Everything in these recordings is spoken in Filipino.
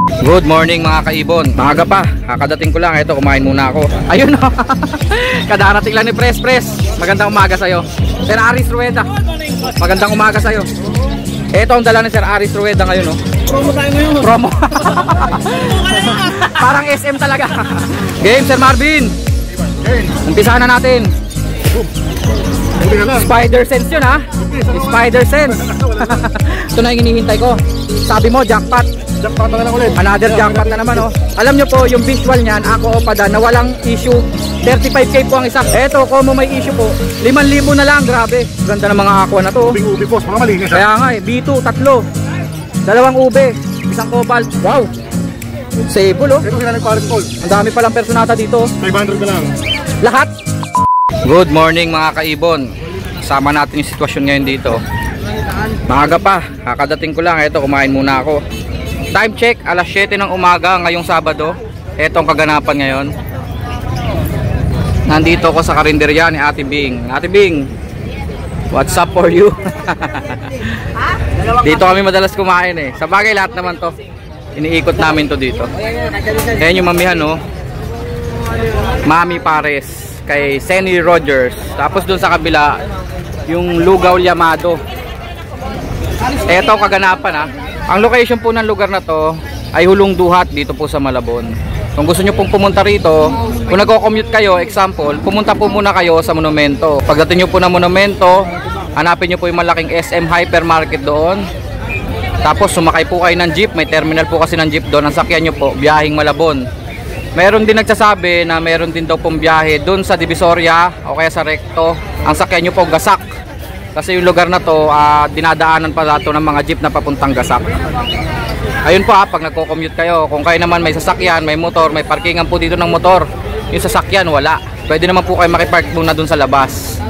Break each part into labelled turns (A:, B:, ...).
A: Good morning mga kaibon. Maaga pa, kakadating ko lang. Ito, kumain muna ako. Ayun o. Kadarating lang ni Pres. Magandang umaga sa'yo Sir Aris Rueda. Magandang umaga sa'yo. Ito ang dala ni Sir Aris Rueda ngayon o.
B: Promo tayo ngayon.
A: Promo. Parang SM talaga. Game Sir Marvin. Umpisahan na natin. Spider sense yun ha. Spider sense. Ito na yung hinihintay ko. Sabi mo jackpot.
B: Jackpot na lang ulit.
A: Another jackpot na naman oh. Alam nyo po yung visual nyan, ako Opada, na walang issue. 35k po ang isa. Eto, kung may issue po 5,000 na lang, grabe. Ganda ng mga aqua na to.
B: Ubi boss, mga malinis.
A: Kaya nga eh, B2, 3 2 ube, isang cobalt. Wow, sable oh.
B: Ito sila nag-call.
A: Ang dami palang personata dito.
B: 500 na lang.
A: Lahat. Good morning mga kaibon. Sama natin yung sitwasyon ngayon dito. Maaga pa, kakadating ko lang. Ito, kumain muna ako. Time check, alas 7 ng umaga ngayong Sabado. Ito ang kaganapan ngayon. Nandito ko sa karinderya ni Ate Bing. Ate Bing, what's up for you? Dito kami madalas kumain eh. Sa bagay lahat naman to, iniikot namin to dito. Ayan yung mamihan oh. Mami Pares kay Senny Rogers. Tapos dun sa kabila yung Lugaw Llamado. Ito ang kaganapan ha. Ang location po ng lugar na to ay Hulong Duhat dito po sa Malabon. Kung gusto nyo pong pumunta rito, kung nagko-commute kayo, example, pumunta po muna kayo sa Monumento. Pagdating nyo po ng Monumento, hanapin nyo po yung malaking SM Hypermarket doon. Tapos sumakay po kayo ng jeep, may terminal po kasi ng jeep doon. Ang sakyan nyo po, biyaheng Malabon. Meron din nagsasabi na meron din daw pong biyahe doon sa Divisoria o kaya sa Recto. Ang sakyan nyo po, Gasak. Kasi yung lugar na to, dinadaanan pa lahat ng mga jeep na papuntang Gasak. Ayun po pag nagko-commute kayo, kung kayo naman may sasakyan, may motor, may parkingan po dito ng motor. Yung sasakyan, wala. Pwede naman po kayo makipark muna dun sa labas.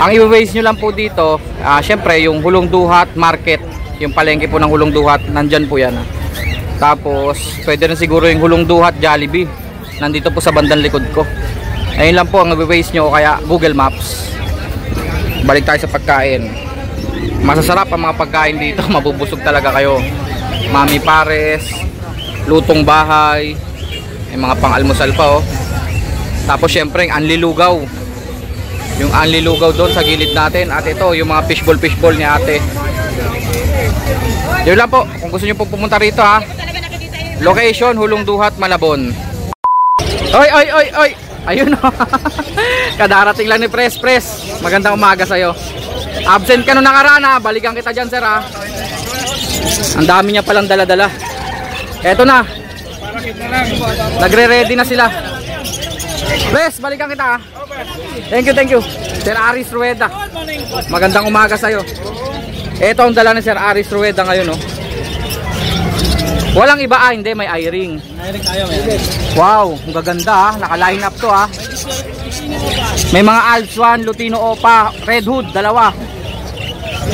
A: Ang i-waste nyo lang po dito, syempre yung Hulong Duhat Market, yung palengke po ng Hulong Duhat, nandyan po yan. Tapos, pwede rin siguro yung Hulong Duhat Jollibee. Nandito po sa bandang likod ko. Ayun lang po ang i-waste nyo, kaya Google Maps. Balik tayo sa pagkain. Masasarap ang mga pagkain dito. Mabubusog talaga kayo. Mami Pares, lutong bahay, may mga pang-almusal pa oh. Tapos syempre ang anlilugaw. Yung anlilugaw doon sa gilid natin. At ito yung mga fishball ni ate. Yun lang po. Kung gusto nyo po pumunta rito ha. Location Hulong Duhat, Malabon. Oy. Ayun oh. Kadarating lang ni Pres. Magandang umaga sa'yo. Absent ka nung nakaraan ha. Balikan kita dyan sir ha. Ang dami niya palang dala-dala. Eto na. Nagre-ready na sila. Pres, balikan kita ha. Thank you. Sir Aris Rueda. Magandang umaga sa'yo. Eto ang dala ni Sir Aris Rueda ngayon oh. Walang iba hindi, may eye-ring. Wow, ang gaganda ha. Naka-line up to ha. May mga Alps 1, Lutino Opa, Red Hood, dalawa.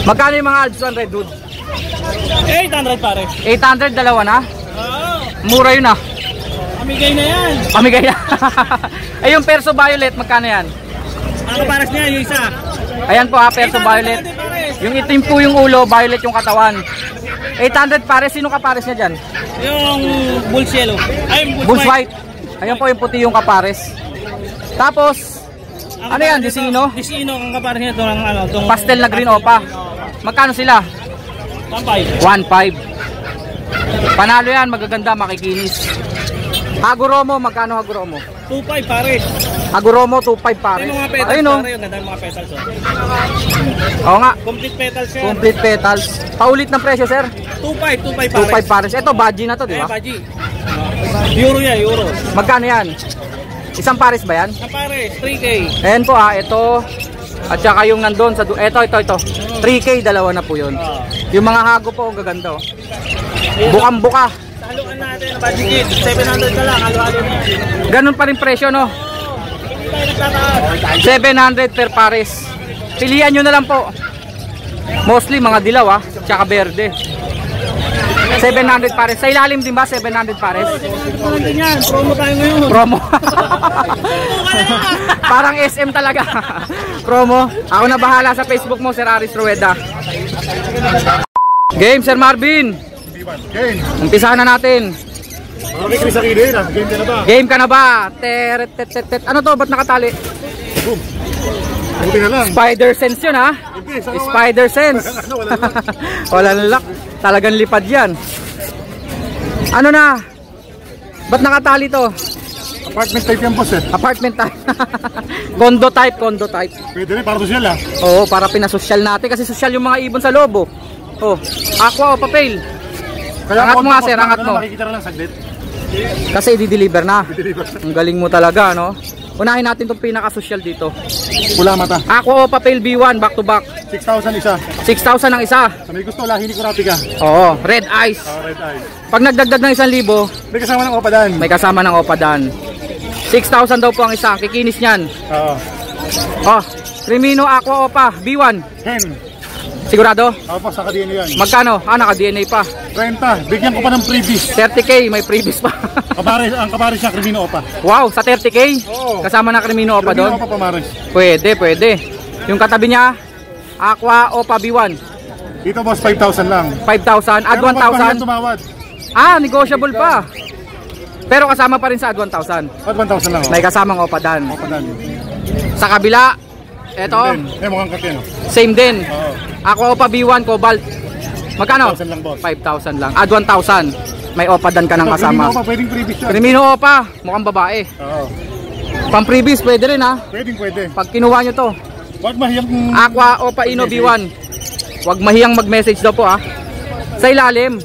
A: Magkano yung mga Alps 1 Red Hood?
B: 800 pare.
A: 800, dalawa na? Mura yun ah.
B: Pamigay na yan.
A: Pamigay na. Ay yung Perso Violet, magkano yan?
B: Ano pares niya yung isa?
A: Ayan po ha, Perso Violet. Yung itim po yung ulo, violet yung katawan. 800 pares, sino kapares niya dyan?
B: Yung Bulls Yellow. Ay,
A: Bulls White. Ayan po yung puti yung kapares. Tapos, ano yan, Disino?
B: Disino ang kapares niya ito ng ano.
A: Pastel na green opa. Magkano sila?
B: 1.5.
A: 1.5. Panalo yan, magaganda, makikinis. Haguromo, magkano Haguromo?
B: 2.5 pares.
A: Haguromo, 2.5 pares.
B: Ayun mga petals.
A: Ayun o.
B: Ganda mga petals.
A: Oo nga.
B: Complete petals yan.
A: Complete petals. Paulit ng presyo, sir?
B: 2.5 pares.
A: 2.5 pares. Ito, Baji na to, di ba?
B: Baji. Euro yan, euro.
A: Magkano yan? Isang pares ba yan?
B: Isang pares, 3K.
A: Ayan po ito. At saka yung nandun sa ito. 3K, dalawa na po yun. Yung mga hago po, gaganda oh. Bukang-buka.
B: Haluan natin, budget 700 na lang, halo-halo na yan.
A: Ganun pa rin presyo no? 700 per pares. Pilihan nyo na lang po. Mostly mga dilaw tsaka berde. 700 pares. Sa ilalim din ba 700 pares?
B: Promo tayo ngayon.
A: Promo. Parang SM talaga. Promo. Ako na bahala sa Facebook mo, Sir Aris Rueda. Game, Sir Marvin.
C: Game.
A: Umpisahan na natin.
C: Okay, Chris Aquino yun. Game ka na ba?
A: Game ka na ba? Teret. Ano to? Ba't nakatali?
C: Boom. Buti na lang.
A: Spider sense yun ha?
C: Hindi, saka wala.
A: Spider sense.
C: Wala lang.
A: Walang lock. Talagang lipad yan. Ano na? Ba't nakatali to?
C: Apartment type yan, boss eh.
A: Apartment type. Condo type.
C: Pwede rin, para social ah.
A: Oo, para pinasosyal natin. Kasi sosyal yung mga ibon sa lobo. Oh, aqua o papel. Angat mo nga sir, angat mo.
C: Makikita na lang saglit.
A: Kasi i-deliver na.
C: I-deliver.
A: Ang galing mo talaga, no? Unahin natin itong pinaka-social dito.
C: Pula mata.
A: Aqua o papel B1, back to back.
C: 6,000 isa.
A: 6,000 ang isa.
C: Sa may gusto, lahi ni Kurapika.
A: Oo, red eyes.
C: Red eye.
A: Pag nagdagdag ng 1,000,
C: May kasama ng opadan.
A: may kasama ng opadan. 6,000 daw po ang isa. Kikinis niyan.
C: Oo.
A: Oh, Crimino Aqua Opa B1.
C: Hen.
A: Sigurado?
C: Tapos sa kadino yan.
A: Magkano? Naka-DNA pa.
C: 30. Bigyan ko pa ng freebies.
A: 30k, may freebies pa.
C: Ang kapares niya, Crimino Opa.
A: Wow, sa 30k?
C: Oo.
A: Kasama na Crimino Opa
C: Crimino
A: doon?
C: Opa pamares.
A: Pwede. Yung katabi niya, Aqua Opa B1.
C: Dito boss, 5,000 lang.
A: 5,000, add
C: Pero pag mahal
A: 1,000.
C: tumawad.
A: Negotiable pa. Pero kasama pa rin sa add 1,000.
C: At 1,000 lang.
A: May kasamang opadan.
C: Opadan.
A: Sa kabila, eto,
C: Mukhang katin.
A: same din.
C: Oo.
A: Aqua Opa B1 Cobalt. Magkano?
C: 5,000 lang boss.
A: 5,000 lang. Add 1,000. May opadan ka ng
C: Crimino
A: kasama.
C: Opa, pwedeng freebies yan.
A: Crimino Opa, mukhang babae.
C: Oo.
A: Pang freebies pwede rin ha.
C: Pwede.
A: Pag kinuha nyo to.
C: Huwag mahiyang...
A: Aqua Opa Ino B1. Huwag mahiyang mag-message daw po ha. Sa ilalim.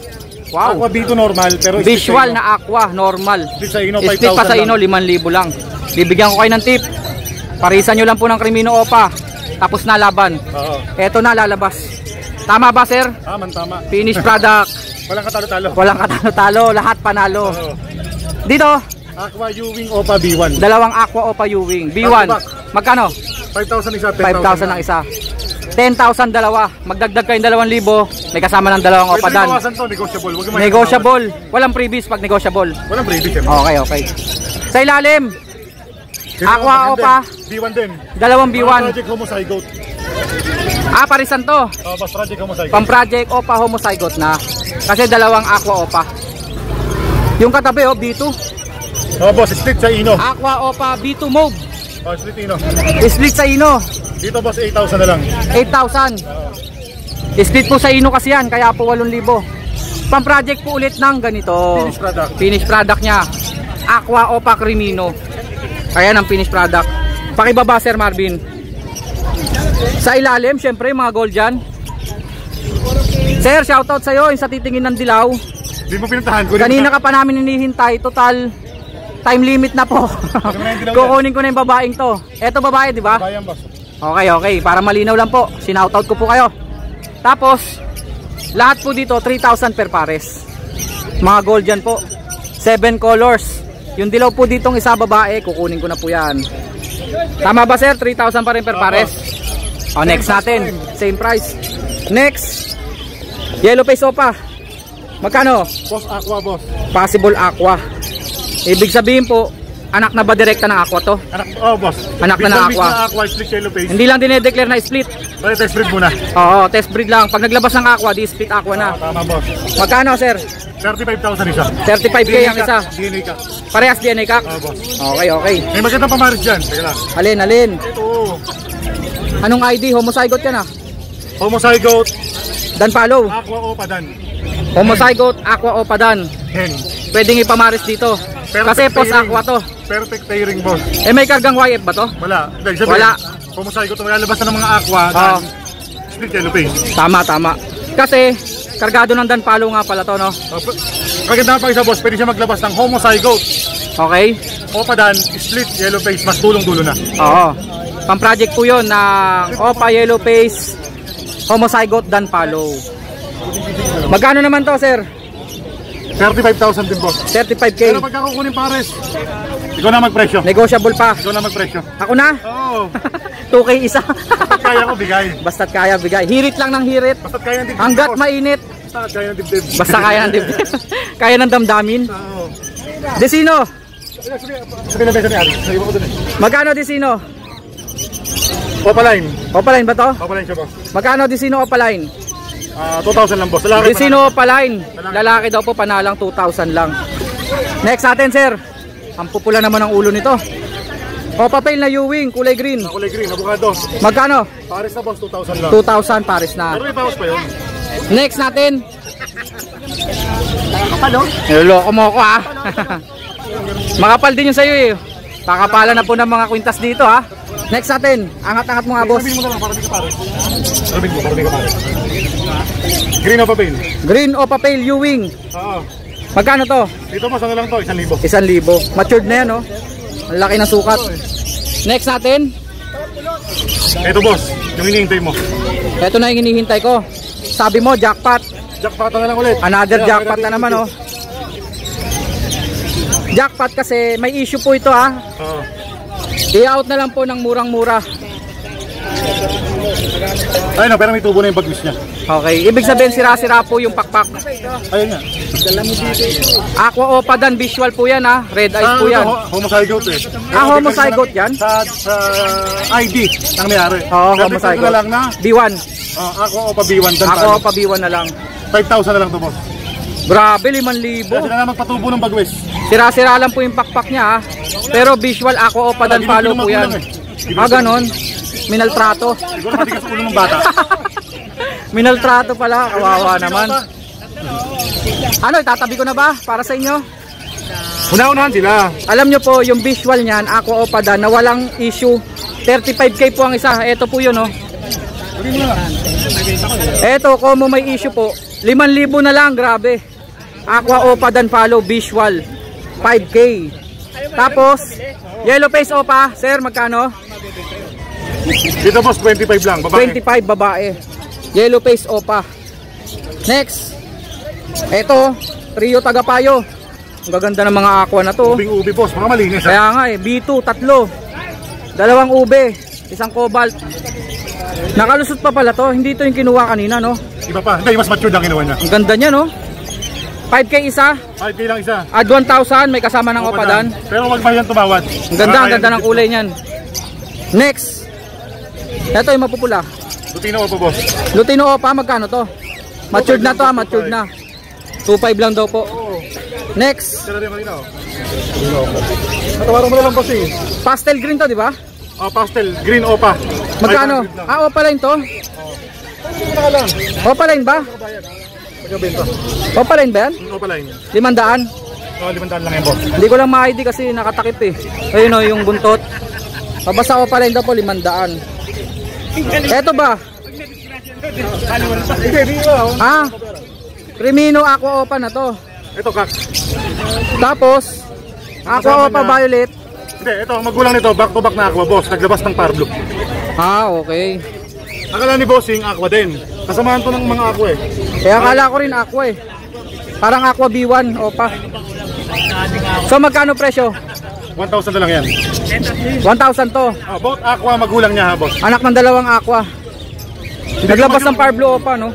A: Wow.
C: Aqua B2 normal, pero...
A: Visual na aqua, normal.
C: Split sa Ino,
A: Split pa
C: 5,000
A: sa Ino, 5,000 lang. Bibigyan ko kayo ng tip. Parisan nyo lang po ng Crimino Opa. Tapos na laban.
C: Oo.
A: Eto na lalabas. Tama ba sir?
C: Tama.
A: Finished product.
C: Walang katalo-talo.
A: Walang katalo-talo, lahat panalo.
C: Oo.
A: Dito,
C: Aqua U-Wing Opa B1.
A: dalawang Aqua Opa U-Wing. B1. Magkano?
C: 5,000 isa,
A: 5,000 ang isa. 10,000 dalawa. Magdagdag kayong 2,000. May kasama ng dalawang
C: Pwede
A: opadan.
C: bawasan to, negotiable. Huwag yung
A: Negotiable. Walang freebies pag negotiable.
C: Walang freebies eh.
A: Okay. Sa ilalim, Aqua Opa.
C: B1 din.
A: dalawang B1.
C: Project Homozygote.
A: Parisan to.
C: Bas Project Homozygote.
A: Pang Project Opa Homozygote na. Kasi dalawang Aqua Opa. Yung katabi B2.
C: Boss, split sa Ino.
A: Aqua Opa B2 mode.
C: Split Ino.
A: Split sa Ino.
C: Dito boss, 8,000 na lang.
A: 8,000. Split po sa Ino kasi yan. Kaya po 8,000. Pang project po ulit ng ganito. Finished product niya. Aqua Opa Crimino. Kaya ng finished product. Pakibaba Sir Marvin. Sa ilalim, syempre mga gold dyan. Sir, shoutout sa'yo. Yung sa titingin ng dilaw.
C: Di mo pinuntahan.
A: Kanina ka pa namin hinihintay. Total time limit na po. Kukunin ko na yung babaeng to. Eto babae, di ba?
C: Bayan boss.
A: Okay. Para malinaw lang po. Sinoutout ko po kayo. Tapos, lahat po dito 3,000 per pares. Mga gold yan po. 7 colors. Yung dilaw po ditong isa babae, kukunin ko na po yan. Tama ba sir? 3,000 pa rin per pares. Next natin. Same price. Next. Yellow face opa. Magkano?
C: Boss Aqua boss.
A: Possible Aqua. Ibig sabihin po, anak na ba direkta ng Aqua to?
C: Boss.
A: Anak na ng Aqua.
C: Aqua split yellow face.
A: Hindi lang dinedeclare na split.
C: Pwede test breed muna.
A: Oo, test breed lang. Pag naglabas ng Aqua, di split Aqua na.
C: Tama boss.
A: Magkano sir?
C: 35,000 isa.
A: 35k ang isa.
C: DNA ka.
A: Parehas DNA kak?
C: Boss.
A: Okay.
C: May magandang pamaris dyan. Teka lang.
A: Alin?
C: Oo.
A: Anong ID? Homozygote ka na?
C: Homozygote.
A: Dan follow.
C: Aqua Opa Dan.
A: Homozygote, Aqua Opadan.
C: Hen.
A: Pwedeng ipamaris dito. Kasi post Aqua to.
C: Perfect pairing boss.
A: May kargang YF ba to?
C: Wala.
A: Wala.
C: Homozygote. Malalabas na ng mga Aqua.
A: Oo.
C: Split yellow face.
A: Tama. Kasi, kargado ng Dan follow nga pala to, no?
C: Maganda pa isa boss. Pwede siya maglabas ng Homozygote.
A: Okay?
C: Opa Dan. Split yellow face. Mas tulong-dulo na.
A: Oo. Pang-project po yun na Opa Yellow Face Homozygote Dan follow. Magkano naman to, sir?
C: 35,000 din boss.
A: 35k.
C: Pero pagka kukunin pares, ikaw na magpresyo.
A: Negotiable pa.
C: Ikaw na magpresyo.
A: Ako na?
C: Oo.
A: 2k isa.
C: Kaya ko bigay.
A: Basta't kaya bigay. Hirit lang ng hirit.
C: Basta't kaya ng dibdib.
A: Hanggat
C: boss.
A: mainit.
C: Basta't kaya ng dibdib.
A: Basta kaya ng dibdib. Kaya ng damdamin.
C: Oo.
A: Desino.
C: Sabi na beso ni Ari. Sabi ko doon eh.
A: Magkano Desino?
C: Opaline.
A: Opaline ba to?
C: Opaline siya boss.
A: Magkano Desino Opaline?
C: 2,000 lang boss. Lalaki
A: Desino Opaline. Lalaki daw po, panalang 2,000 lang. Next natin sir. Ang pupula naman ang ulo nito. Opa Pale na Ewing, kulay green.
C: kulay green, abogado.
A: Magkano?
C: Pares na boss, 2,000 lang.
A: 2,000 pares na.
C: Pero may bawas pa yun.
A: Next natin. Niloloko mo ako ha. Makapal din yung sayo eh. Pakapala na po ng mga kwintas dito ha. Next natin. Angat-angat mo nga boss.
C: Sabihin mo na lang para di ka pare. Sabihin mo, para di ka pare. Green Opa Pale.
A: Green Opa Pale Ewing.
C: Oo.
A: Magkano to?
C: Dito boss, ano lang to? 1,000.
A: 1,000. Matured na yan oh. Ang laki ng sukat. Next natin.
C: Ito boss, yung hinihintay mo.
A: Ito na yung hinihintay ko. Sabi mo jackpot.
C: Jackpot na lang ulit.
A: Another jackpot na naman oh. Jackpot kasi may issue po ito ha.
C: Oo.
A: I-out na lang po ng murang-mura.
C: Ayun na, pero may tubo na yung bagwis niya.
A: Okay, ibig sabihin sira-sira po yung pakpak.
C: Ayun nga.
A: Aqua Opadan visual po yan ha. Red eyes po yan.
C: Homozygote eh.
A: Homozygote yan?
C: Sa ID ang mayari.
A: Oo,
C: Pero
A: homozygote.
C: na lang na
A: B1.
C: Aqua Opa B1.
A: Aqua Opa B1 na lang.
C: 5,000 na lang to boss.
A: Grabe,
C: Kasi
A: 5,000.
C: na magpatubo ng bagwis.
A: Sira-sira lang po yung pakpak niya ha. Pero visual Aqua Opadan follow po yan. Ganon. Minaltrato.
C: Siguro matigas ulo ng bata.
A: Minaltrato pala. Kawawa naman. Ano, itatabi ko na ba para sa inyo?
C: Una-unahan sila.
A: Alam nyo po, yung visual niyan, Aqua Opadan, na walang issue. 35k po ang isa. Ito po yun, oh. Ito, kung may issue po, 5,000 na lang, grabe. Aqua Opadan follow, visual, 5k. Tapos, yellow face Opa, sir, magkano?
C: Dito boss, 25 lang. Babae.
A: 25, babae. Yellow face Opa. Next. Ito, trio tagapayo. Ang gaganda ng mga aqua na to.
C: Ubing-ubi boss, mga malinis.
A: Kaya nga eh, B2, tatlo. 2 ube, 1 cobalt. Nakalusot pa pala to, hindi to yung kinuha kanina no.
C: Iba pa, hindi, mas mature lang kinuha niya.
A: Ang ganda niya no. 5k isa,
C: 5K lang isa.
A: add 1,000, may kasama ng Opadan.
C: Pero wag pa yan tumawad.
A: Ang ganda ng kulay niyan. Next. Ito yung mapupula.
C: Lutino Opa boss.
A: Lutino Opa, magkano to? Matured na to ha, matured na. 2,500 lang daw po. Next.
C: Sila rin kanina oh. Natawaran mo na lang boss eh.
A: Pastel green to, di ba?
C: Pastel, green Opa.
A: Magkano? Opaline to? Opaline ba?
C: Pagkabenta.
A: Opaline ba yan?
C: Opa line.
A: 500?
C: 500 lang yan boss.
A: Hindi ko lang ma-ID kasi nakatakip eh. Ayun o, yung buntot. Basta Opaline daw po, 500. Eto ba? Crimino Aqua Opa na to.
C: Ito kak.
A: Tapos, Aqua Opa Violet.
C: Hindi, ito, magulang nito, back to back na aqua boss. Naglabas ng Power Blue.
A: Okay.
C: Akala ni bossing aqua din. Kasamahan to ng mga aqua eh.
A: Kaya akala ko rin Aqua eh. Parang Aqua B1 Opa. So magkano presyo?
C: 1,000 na lang yan.
A: 1,000 to.
C: Both aqua magulang niya ha boss.
A: Anak ng 2 Aqua. Naglabas ng Power Blue Opa no.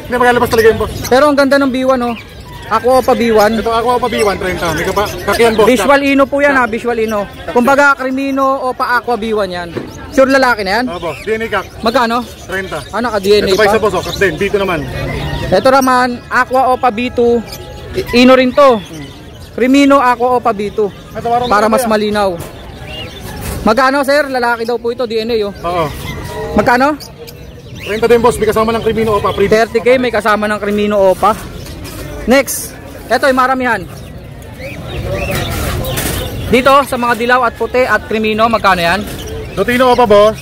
C: Hindi, maglalabas talaga yung boss.
A: Pero ang ganda ng B1 no. Aqua Opa B1.
C: Ito aqua pa B1, 30. May kakiyan boss.
A: Visual Ino po yan ha, Visual Ino. Kumbaga Crimino Opa Aqua B1 yan. Sure lalaki na yan?
C: Boss, DNA kak,
A: Magkano?
C: 30.
A: Naka-DNA
C: Ito pa isa
A: pa.
C: boss, kak din, dito naman.
A: Ito naman, Aqua Opa B2. Ino rin to. Crimino Aqua Opa B2. Para mas malinaw. Magkano sir? Lalaki daw po ito, DNA oh.
C: Oo.
A: Magkano?
C: 30 din boss, may kasama ng Crimino Opa.
A: 30k, may kasama ng Crimino Opa. Next, ito yung maramihan. Dito sa mga dilaw at puti at Crimino, magkano yan?
C: Lutino Opa boss,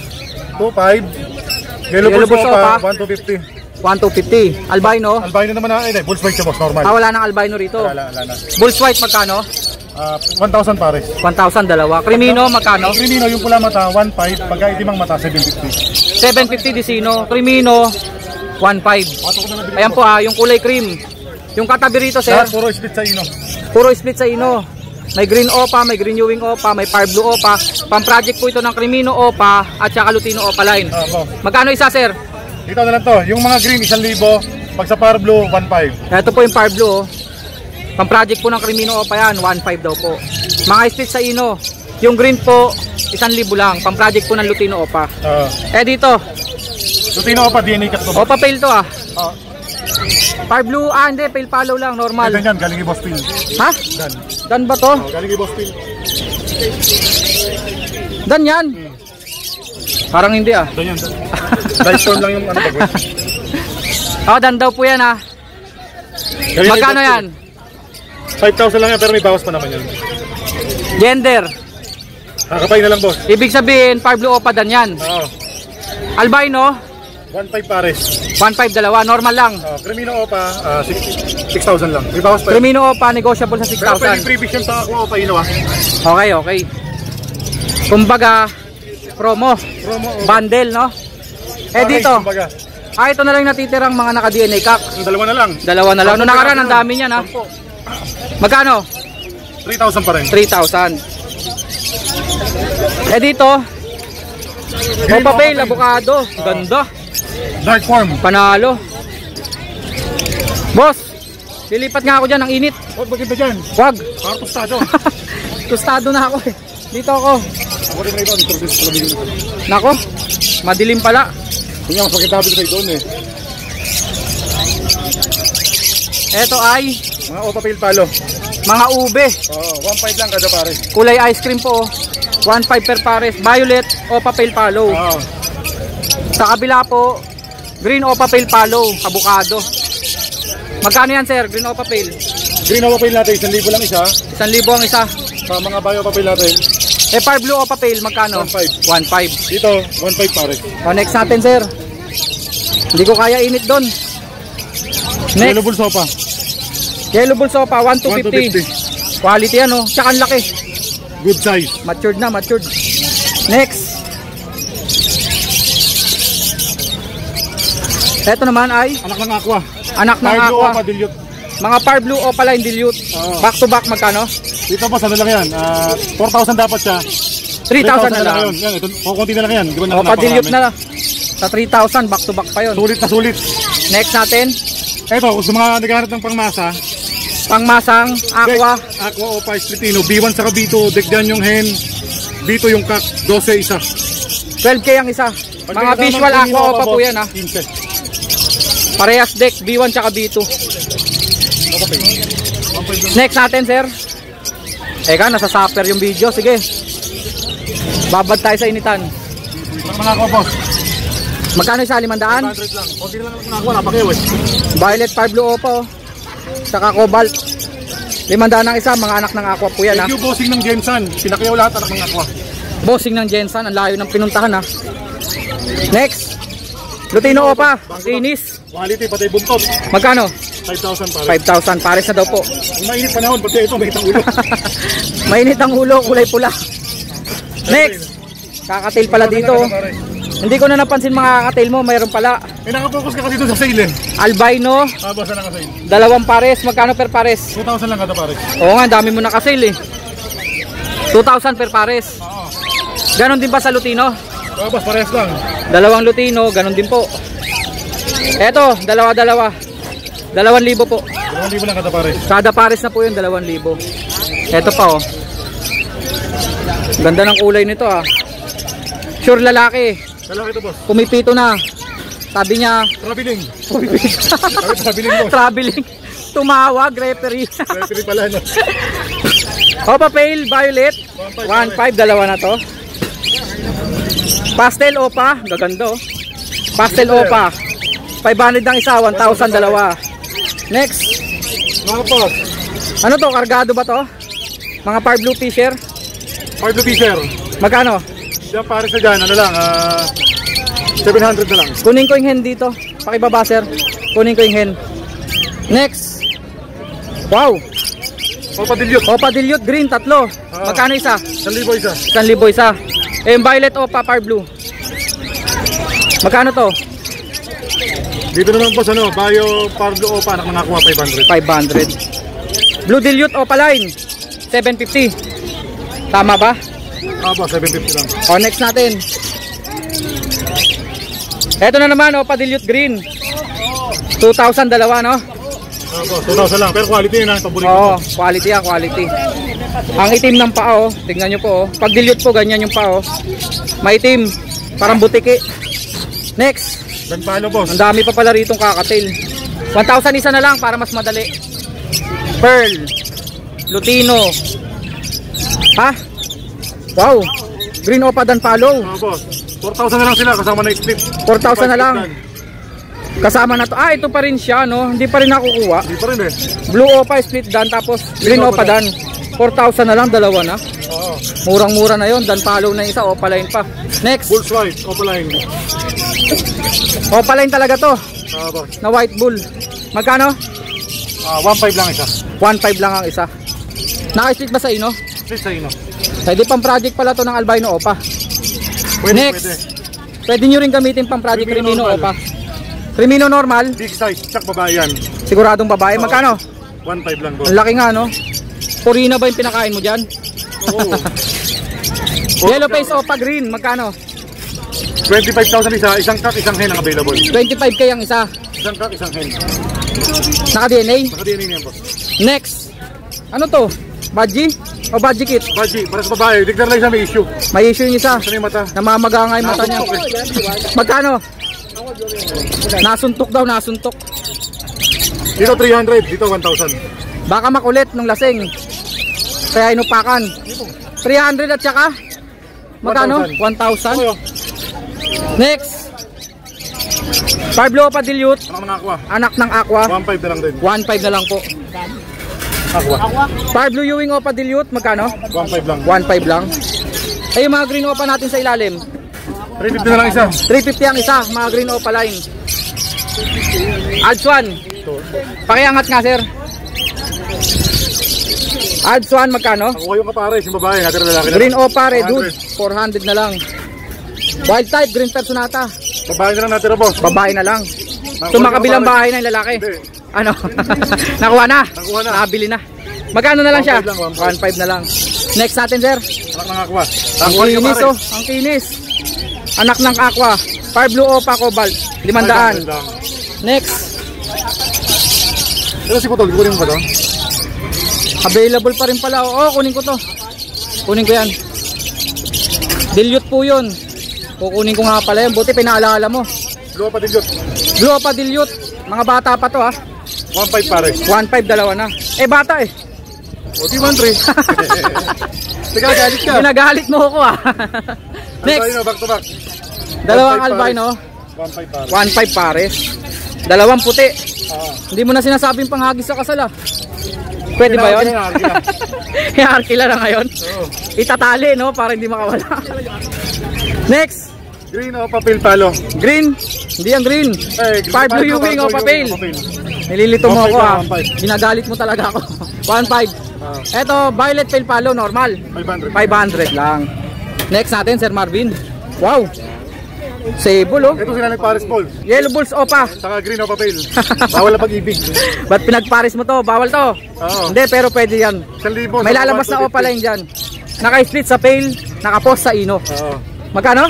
C: 2.5. Yellow Bulls Opa, 1,250.
A: 1,250. Albino?
C: Albino naman na, Bulls White siya boss, normal.
A: Wala nang albino rito.
C: Wala na.
A: Bulls white magkano?
C: 1,000 pares.
A: 1,000 dalawa. Crimino magkano?
C: Crimino, yung pula mata, 1.5. Pagka itimang mata, 750.
A: 750 Disino. Crimino 1,500. Ayan po yung kulay cream. Yung katabi rito sir,
C: Lahat puro split sa ino.
A: puro split sa ino. May green Opa, may green Ewing Opa, may Power Blue Opa. Pang-project po ito ng Crimino Opa at saka Lutino Opa line. Magkano isa sir?
C: Dito na lang to, yung mga green 1,000, pag sa Power Blue 1.5.
A: Ito po yung Power Blue oh. Pang-project po ng Crimino Opa yan, 1,500 daw po. Mga split sa ino. Yung green po, 1,000 lang. Pang-project po ng Lutino Opa. Dito,
C: Lutino Opa, DNA cut to.
A: Opa Pale to ah. Far blue, hindi, pale follow lang, normal.
C: Dan yan, galing kay Boss Phil.
A: Ha?
C: Dan.
A: Dan ba to?
C: Galing kay Boss Phil.
A: Dan yan? Parang hindi ah.
C: Dan yan. Dice storm lang yung ano ba, boss?
A: Dan daw po yan ah.
C: Galing kay
A: Magkano
C: Boss
A: yan?
C: Phil. 5,000 lang yan, pero may bawas pa naman yan.
A: Gender.
C: Kakapay na lang, boss.
A: Ibig sabihin, Far blue Opa dan yan.
C: Oo.
A: Albino,
C: 1,500 pares.
A: 1.5 dalawa, normal lang.
C: Crimino Opa, 6,000 lang. May bawas pa yan.
A: Crimino Opa, negotiable sa
C: Pero pwede
A: 6,000.
C: previous yan sa Aqua Opa, yun ah.
A: Okay, okay. Kumbaga, promo,
C: Promo Opa.
A: bundle, no? Dito,
C: Kumbaga.
A: ito na lang yung natitirang mga naka-DNA kak.
C: Yung dalawa na lang.
A: Dalawa na lang. Noong nakaraan, ang dami niyan ha. Magkano?
C: 3,000 pa rin.
A: 3,000. Dito, Opa Pale, avocado. Ganda.
C: Dark form.
A: Panalo. Boss, lilipat nga ako dyan, ang init.
C: Oh, bakit ba dyan?
A: Wag.
C: Kartostado.
A: Tostado na ako eh. Dito ako.
C: Ako rin na ito.
A: Nako, madilim pala.
C: Kung yung pagkitabi ko sa'yo doon eh.
A: Ito ay
C: Mga Opa Pale Palo.
A: mga ube.
C: Oo, 1,500 lang kada pare.
A: Kulay ice cream po. 1.5 per pares. Violet, Opa Pale Palo.
C: Oo.
A: Sa kabila po, green Opa Pale Palo, avocado. Magkano yan sir, green Opa Pale?
C: Green Opa Pale natin, 1,000 lang isa.
A: 1,000 ang isa.
C: Sa mga Bio Opa Pale natin,
A: Far blue Opa Pale, magkano?
C: 1.5.
A: 1.5.
C: dito, 1,500 pare.
A: Next natin sir. Hindi ko kaya init doon.
C: Yellow
A: Next,
C: Bull Sopa,
A: Yellow Bull Sopa, 1,250.
C: 1,250.
A: Quality yan oh, tsaka ang laki.
C: Good size.
A: Matured na, matured. Next. Ito naman ay
C: Anak ng Aqua.
A: anak ng
C: Far Blue
A: aqua.
C: Opa Dilute.
A: Mga Far blue Opaline dilute.
C: Oo.
A: Back to back magkano?
C: Dito boss, ano lang yan? 4,000 dapat siya.
A: 3,000 na lang.
C: Yan, ito, kukunti na lang yan. Di ba
A: Opa dilute na lang. Sa 3,000 back to back pa yon.
C: Sulit na sulit.
A: Next natin,
C: Ito, kung sa mga naghahanap ng pangmasa,
A: pangmasang aqua.
C: Aqua Opa Splitino, B1 saka B2, degdan yung hen, B2 yung kak, 12 isa.
A: 12K ang isa.
C: Pag
A: Mga
C: may
A: visual
C: kasamang
A: aqua
C: Crimino
A: Opa po
C: boss,
A: yan ha.
C: 15.
A: Parehas deck, B1 tsaka B2.
C: Okay.
A: Next natin sir. Eka, nasa supper yung video. Sige. Babad tayo sa initan.
C: Mga ako boss,
A: Magkano isa? 500?
C: 100 lang. Kunti na lang mga ako, napakiyaw eh.
A: Violet Far blue Opa oh. Tsaka cobalt. 500 ang isa. Mga anak ng aqua po yan ha.
C: Thank you bossing ng Jensan, pinakiyaw lahat anak ng Aqua.
A: Bossing ng Jensan. Ang layo ng pinuntahan ha. Next. Lutino Opa. Inis.
C: Quality, patay buntot.
A: Magkano?
C: 5,000 pare.
A: 5,000. Pares na daw po.
C: Kung mainit panahon, pati ito, may itang ulo.
A: Mainit ang ulo. Kulay pula. Next. Kakatil pala dito. Hindi ko na napansin mga kakatil mo. Mayroon pala.
C: May nakapokus ka kasi doon sa sale eh.
A: Albino.
C: Boss na naka-sale.
A: 2 pares. Magkano per pares?
C: 2,000 lang kada pare.
A: Oo nga. Dami mo nakasale eh. 2,000 per pares.
C: Oo.
A: Ganon din ba sa Lutino?
C: Boss, parehas lang.
A: 2 Lutino. Ganon din po. Eto. 2,000 po.
C: 2,000 lang kada pare.
A: Kada pares na po yun, 2,000. Eto pa oh. Ganda ng kulay nito ah. Sure lalaki.
C: Lalaki ito boss.
A: Pumipito na. Sabi niya,
C: Traveling.
A: pumipito.
C: Traveling boss.
A: Traveling. Tumawag, referee.
C: Referee pala no.
A: Opa Pale, Violet. 1.5, dalawa na to. Pastel Opa, gaganda oh. Pastel Opa. 500 ang isa, 1,000 dalawa. Next.
C: Mga boss,
A: Ano to, kargado ba to? Mga Far blue Fisher.
C: Far Blue Fisher.
A: Magkano?
C: Diyan pare sa dyan, ano lang, 700 na lang.
A: Kunin ko yung hen dito. Pakibaba sir. Kunin ko yung hen. Next. Wow.
C: Opa Dilute.
A: Opa Dilute Green, 3. Magkano isa?
C: 1,000 isa.
A: 1,000 isa. Eh, yung Violet Opa Far blue. Magkano to?
C: Dito naman boss, ano, Bio Far Blue Opa, anak ng Aqua, 500.
A: 500. Blue Dilute Opa Line. 750. Tama ba?
C: Boss, 750 lang.
A: O, next natin. Eto na naman, Opa Dilute Green. 2,000 dalawa, no?
C: Boss, 2,000 lang. Pero quality yun ha, paborito.
A: Oo, quality ah, quality. Ang itim ng paa, oh. Tingnan nyo po, oh. Pag dilute po, ganyan yung paa, oh. Maitim. Parang butiki. Next.
C: Dan palo boss.
A: Ang dami pa pala ritong kakatil. 1,000 isa na lang para mas madali. Pearl, Lutino. Ha? Wow. Green Opa Dan Palo.
C: Boss. 4,000 na lang sila kasama na split.
A: 4,000 na lang. Kasama na to. Ah, ito pa rin siya, no? Hindi pa rin nakukuha.
C: Hindi pa rin eh.
A: Blue Opa split Dan, tapos Green Opa Dan. 4,000 na lang, dalawa na.
C: Oo.
A: Murang-mura na yon. Dan Palo na isa, Opaline pa. Next.
C: Bulls white, Opaline.
A: Opaline talaga to.
C: Boss.
A: Na white bull. Magkano?
C: 1,500 lang isa.
A: 1,500 lang ang isa. Naka-split ba sa ino?
C: Split sa ino.
A: Pwede pang project pala to ng Albino Opa.
C: Pwede,
A: Next. Pwede nyo rin gamitin pang project Crimino Opa. Crimino normal.
C: Big size, tsak babae yan.
A: Siguradong babae. Magkano?
C: 1,500 lang boss.
A: Ang laki nga, no? Purina ba yung pinakain mo dyan?
C: Oo.
A: Yellow face Opa green. Magkano?
C: 25,000 isa, isang cock, isang hen ang available.
A: 25k ang isa.
C: Isang cock, isang hen.
A: Naka-DNA.
C: Naka-DNA niyan boss.
A: Next. Ano to? Badgie? O Badgie kit?
C: Baji, para sa babae, declare lang isa may issue.
A: May issue yung isa.
C: Saan yung mata?
A: Namamaga nga yung mata niya. Magkano? Nasuntok daw, nasuntok.
C: Dito 300, dito 1,000.
A: Baka makulit nung lasing. Kaya inupakan. 300 at saka? Magkano? 1,000. Next. Pablo Opa Dilute.
C: Anak ng aqua.
A: Anak ng Aqua.
C: 1,500 na lang din.
A: 1,500 na lang po.
C: Aqua.
A: Pablo Ewing Opa Dilute. Magkano?
C: 1,500 lang.
A: 1,500 lang. Ay, yung mga green Opa natin sa ilalim.
C: 350 na lang isa.
A: 350 ang isa. Mga green Opa line. Adds 1. Pakiangat nga, sir. Adds 1, magkano?
C: Nakuha yung kapares, yung babae, natin na lalaki na.
A: Green Opa Redwood, 400 na lang. Wild type, green personata.
C: Babae na lang natin na boss.
A: Babae na lang. So makabilang bahay na yung lalaki.
C: Hindi.
A: Ano? Nakuha na.
C: Nakuha na.
A: Nakabili na. Magkano na lang siya?
C: 1,500 lang,
A: 1,500 na lang. Next natin, sir.
C: Anak ng aqua.
A: Ang kinis, oh. Ang kinis. Anak ng Aqua. Pablo Opa Cobalt, 500. Next.
C: Pero si Putol, kunin mo ba ito?
A: Available pa rin pala. Oo, kunin ko to. Kunin ko yan. Dilute po yun. Kukunin ko nga pala yun. Buti pinaalala mo.
C: Blue pa din yun.
A: Blue Opa Dilute. Mga bata pa to, ha.
C: 1,500 pare.
A: 1,500, dalawa na. Eh, bata eh.
C: O, di 1,300. Teka, galit ka.
A: Pinagalit mo ako, ha. Next.
C: Albino, back to back.
A: Dalawang
C: 1,500
A: albino.
C: 1,500 pare.
A: 1,500 pares. Dalawang puti. Hindi mo na sinasabing panghagis sa kasal, ah. Pwede ba yun? Arkila na ngayon. Itatali, no? Para hindi makawala. Next.
C: Green o papel palo.
A: Green. Hindi ang green. Pablo Ewing o papel. Nililito mo ako, ha. Ginagalit mo talaga ako. 1,500. Eto, violet pale palo, normal. 500 lang. Next natin, Sir Marvin. Wow. Sable, oh.
C: Ito sila nagpares Paul.
A: Yellow Bulls Opa.
C: Saka green o papel. Bawal na pag-ibig.
A: Ba't pinagpares mo to? Bawal to. Hindi, pero pwede yan.
C: 1,000.
A: May lalabas na Opa line dyan. Naka-split sa pale, naka-post sa ino. Magkano?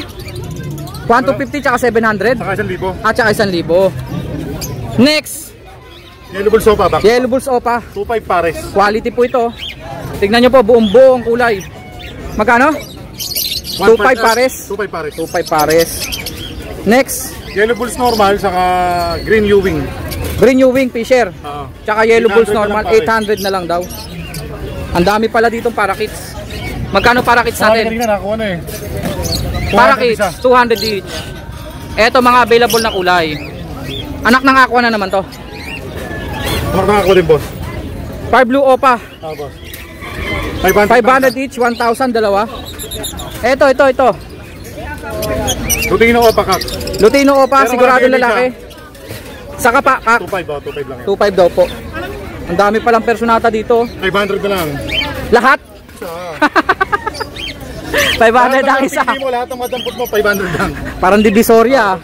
A: 1,250 tsaka 700.
C: Saka 1,000.
A: At tsaka 1,000. Next.
C: Yellow Bulls Opa.
A: Yellow Bulls Opa.
C: 2,500 pares.
A: Quality po ito. Tignan nyo po, buong-buong kulay. Magkano? 2,500 pares.
C: 2,500 pares.
A: 2,500 pares. Next.
C: Yellow Bulls normal, saka green Ewing.
A: Green Ewing Fisher. Tsaka Yellow Bulls normal, 800 na lang daw. Ang dami pala dito para kits. Magkano para kits natin?
C: Kanina nakuha na eh.
A: Para kits, 200 each. Eto mga available na kulay. Anak ng Aqua na naman to.
C: Anak ng Aqua din, boss.
A: Fire Blue Opa.
C: Boss.
A: 500 each, 1,000 dalawa. Eto.
C: Lutino Opa kak.
A: Lutino Opa,
C: Pero
A: sigurado
C: mga
A: lalaki. Saka pa, kak.
C: 2,500 lang.
A: 2,500 daw po. Ang dami palang personata dito.
C: 500 na lang.
A: Lahat? 500 ang isa.
C: Hindi mo lahat ng madampot mo, 500 lang.
A: Parang divisoria.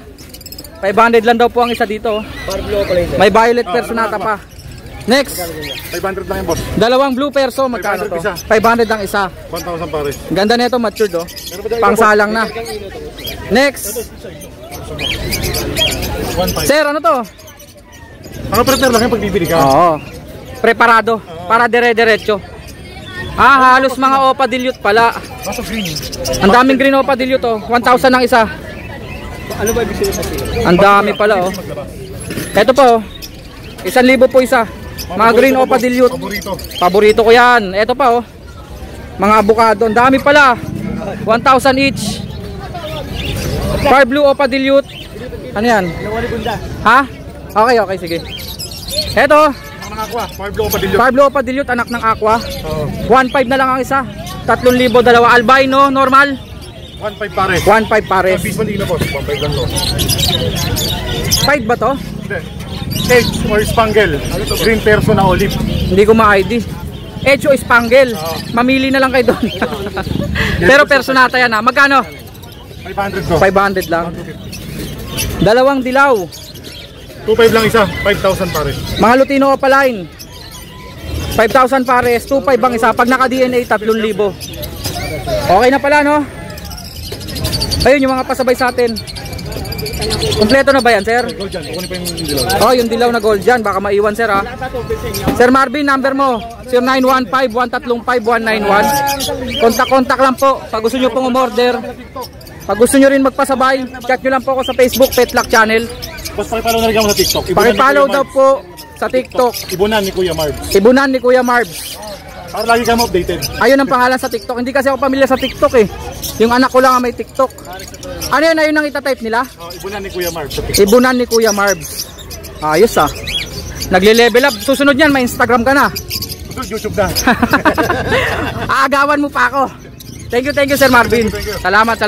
A: 500 lang daw po ang isa dito. May violet personata pa. Next.
C: 500 lang yung boss.
A: Dalawang blue perso, magkano to? 500 ang isa.
C: 1,000 pares.
A: Ganda nito, matured, oh. Pangsalang na. Next. Sir, ano to?
C: Mga prepare lang yung pagbibili ka.
A: Oo. Preparado. Para dire-diretso. Halos mga Opa Dilute pala.
C: Baso green.
A: Ang daming green Opa Dilute, oh. 1,000 ang isa.
C: Ano ba ibig sabihin sa sila?
A: Ang dami pala, oh. Ito po, oh. 1,000 po isa. Mga green Opa Dilute.
C: Paborito.
A: Paborito ko yan. Ito pa oh. Mga avocado. Ang dami pala. 1,000 each. Far Blue Opa Dilute. Ano yan? Ha? Okay, okay, sige. Ito.
C: Mga aqua, Far Blue Opa Dilute.
A: Far Blue Opa Dilute, anak ng aqua.
C: Oo.
A: 1,500 na lang ang isa. 3,000 dalawa. Albino, normal.
C: 1.5 pare.
A: 1,500 pares.
C: Sa Bisman Dina boss, 1.5 lang to.
A: 5 ba to?
C: Hindi. Edge or Spangle. Green Perso na olive.
A: Hindi ko ma-ID. Edge o Spangle. Mamili na lang kayo doon. Pero personata yan ha. Magkano?
C: 500 to.
A: 500 lang. Dalawang dilaw.
C: 2.5 lang isa, 5,000 pare.
A: Mga Lutino Opaline. 5,000 pares, 2,500 ang isa. Pag naka-DNA, 3,000. Okay na pala, no? Ayun, yung mga pasabay sa atin. Kompleto na ba yan, sir?
C: Gold dyan, kukunin pa yung dilaw.
A: Oh, yung dilaw na gold dyan. Baka maiwan, sir, ha? Sir Marvin, number mo. 0915-135-191. Kontak-kontak lang po. Pag gusto nyo pong umorder. Pag gusto nyo rin magpasabay, chat nyo lang po ako sa Facebook, Petlock Channel.
C: Boss, pakipalo na rin ako sa TikTok.
A: Pakipollow daw po sa TikTok.
C: Ibunan ni Kuya Marv.
A: Ibunan ni Kuya Marbs.
C: Para lagi ka updated.
A: Ayun ang pangalan sa TikTok. Hindi kasi ako pamilya sa TikTok eh. Yung anak ko lang ang may TikTok. Ano yun? Ayun ang itatype nila?
C: Ibunan ni Kuya Marv sa TikTok.
A: Ibunan ni Kuya Marbs. Ayos ah. Nagle-level up. Susunod yan, may Instagram ka na.
C: YouTube na.
A: Aagawan mo pa ako. Thank you Sir Marvin. Salamat.